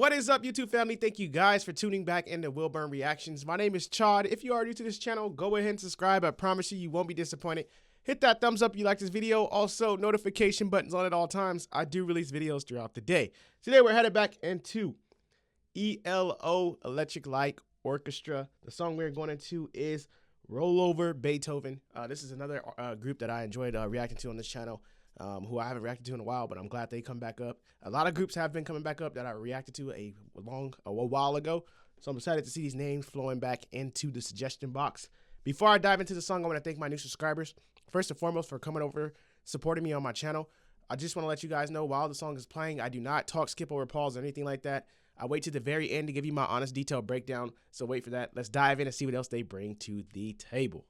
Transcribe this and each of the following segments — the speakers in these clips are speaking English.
What is up, YouTube family? Thank you guys for tuning back into Wilburn Reactions. My name is Chod. If you are new to this channel, go ahead and subscribe. I promise you, you won't be disappointed. Hit that thumbs up if you like this video. Also, notification buttons on at all times. I do release videos throughout the day. Today, we're headed back into ELO, Electric Light Orchestra. The song we're going into is Roll Over Beethoven. This is another group that I enjoyed reacting to on this channel. Who I haven't reacted to in a while, but I'm glad they come back up. A lot of groups have been coming back up that I reacted to a while ago. So I'm excited to see these names flowing back into the suggestion box. Before I dive into the song, I want to thank my new subscribers. First and foremost, for coming over, supporting me on my channel. I just want to let you guys know while the song is playing, I do not talk, skip over, pause, or anything like that. I wait to the very end to give you my honest, detailed breakdown. So wait for that. Let's dive in and see what else they bring to the table.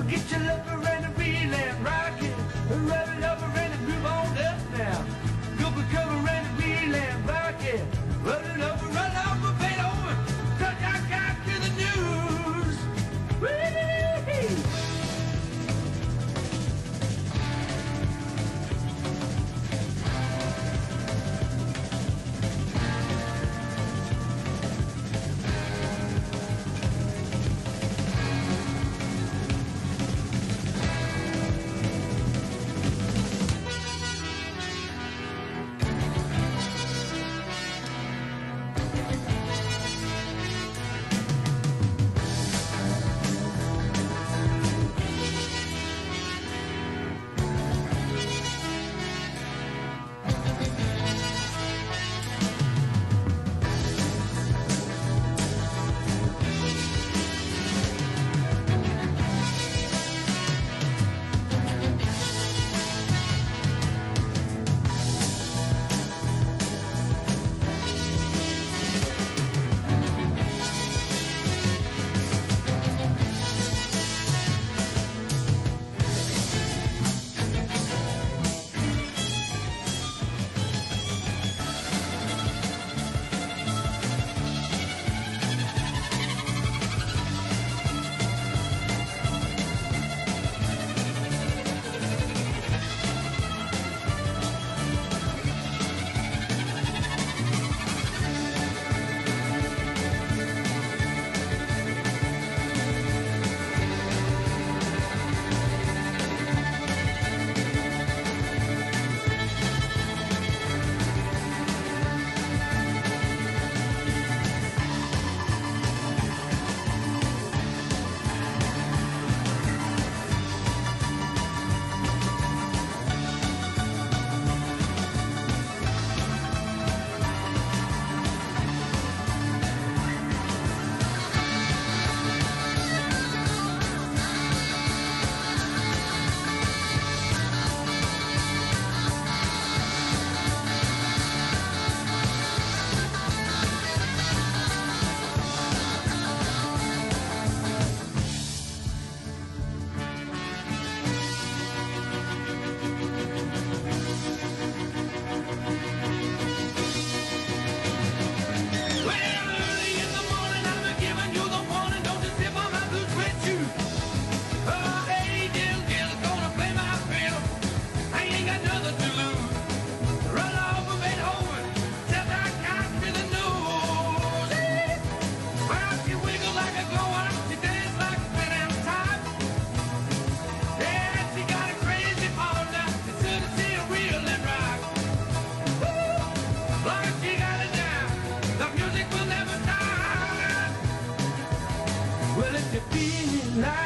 Get your lover and a reel and rock it. Rub it over and a groove on up now. Go for cover and a reel and rock it. Run it over, run over, Beethoven. Touch our guy to the news. Whee!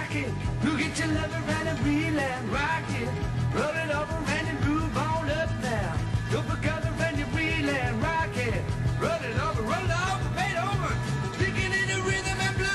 rock it. Go get your lover and a reel and rock it. Roll it over and you move on up now. Go for cover and you reel and rock it. Roll it over, Beethoven. Digging in the rhythm and blues.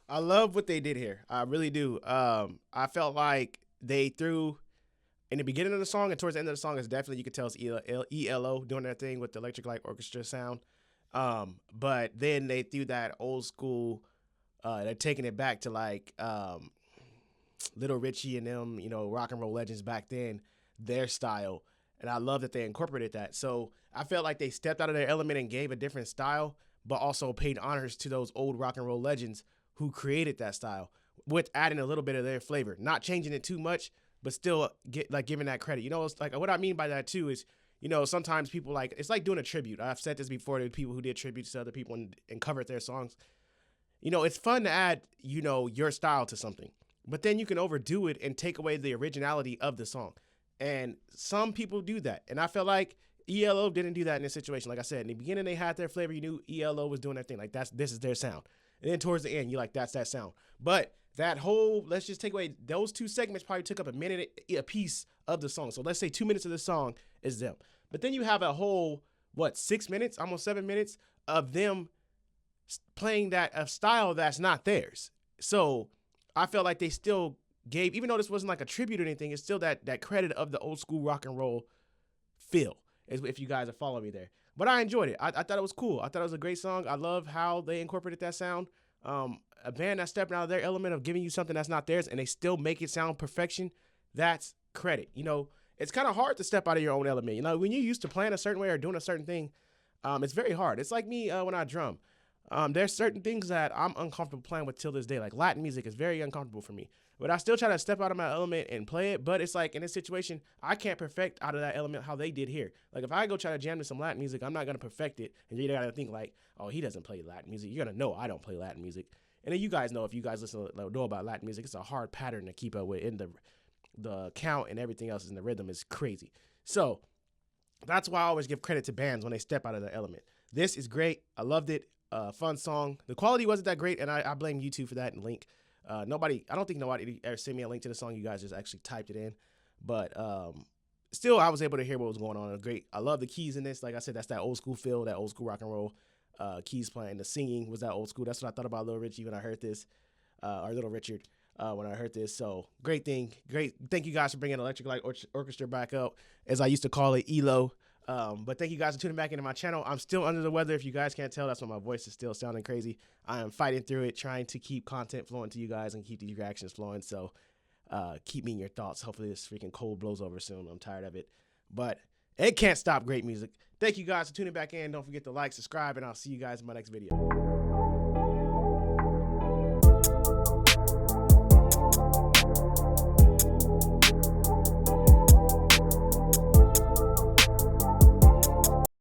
I love what they did here. I really do. I felt like they threw in the beginning of the song and towards the end of the song is definitely, you could tell it's ELO doing their thing with the electric light orchestra sound. But then they threw that old school, they're taking it back to like Little Richie and them, you know, rock and roll legends back then, their style. And I love that they incorporated that. So I felt like they stepped out of their element and gave a different style, but also paid honors to those old rock and roll legends who created that style with adding a little bit of their flavor, not changing it too much, but still giving that credit. You know, it's like what I mean by that too is, you know, sometimes people like, it's like doing a tribute. I've said this before to people who did tributes to other people and covered their songs. You know, it's fun to add, you know, your style to something, but then you can overdo it and take away the originality of the song. And some people do that. And I felt like ELO didn't do that in this situation. Like I said, in the beginning, they had their flavor. You knew ELO was doing their thing. Like this is their sound. And then towards the end, you're like, that's that sound. But that whole, let's just take away, those two segments probably took up a minute a piece of the song. So let's say 2 minutes of the song is them. But then you have a whole, 6 minutes, almost 7 minutes of them playing a style that's not theirs. So I felt like they still gave, even though this wasn't like a tribute or anything, it's still that credit of the old school rock and roll feel, if you guys are following me there. But I enjoyed it. I thought it was cool. I thought it was a great song. I love how they incorporated that sound. A band that's stepping out of their element of giving you something that's not theirs and they still make it sound perfection, that's credit. You know, it's kind of hard to step out of your own element. You know, when you're used to playing a certain way or doing a certain thing, it's very hard. It's like me when I drum. There's certain things that I'm uncomfortable playing with till this day. Like Latin music is very uncomfortable for me. But I still try to step out of my element and play it. But it's like in this situation, I can't perfect out of that element how they did here. Like if I go try to jam to some Latin music, I'm not gonna perfect it, and you're gonna think like, oh, he doesn't play Latin music. You're gonna know I don't play Latin music. And then you guys know, if you guys know about Latin music, it's a hard pattern to keep up with, in the count and everything else in the rhythm is crazy. So that's why I always give credit to bands when they step out of the element. This is great. I loved it. Fun song. The quality wasn't that great, and I blame YouTube for that and link. I don't think nobody ever sent me a link to the song. You guys just actually typed it in. But still, I was able to hear what was going on. Great. I love the keys in this. Like I said, that's that old school feel, that old school rock and roll. Keys playing. The singing was that old school. That's what I thought about Little Richie when I heard this. Or Little Richard when I heard this. So great thing. Great. Thank you guys for bringing Electric Light Orchestra back up, as I used to call it, ELO. But thank you guys for tuning back into my channel. I'm still under the weather. If you guys can't tell, that's why my voice is still sounding crazy. I am fighting through it, trying to keep content flowing to you guys and keep these reactions flowing. So keep me in your thoughts. Hopefully this freaking cold blows over soon. I'm tired of it. But it can't stop great music. Thank you guys for tuning back in. Don't forget to like, subscribe, and I'll see you guys in my next video.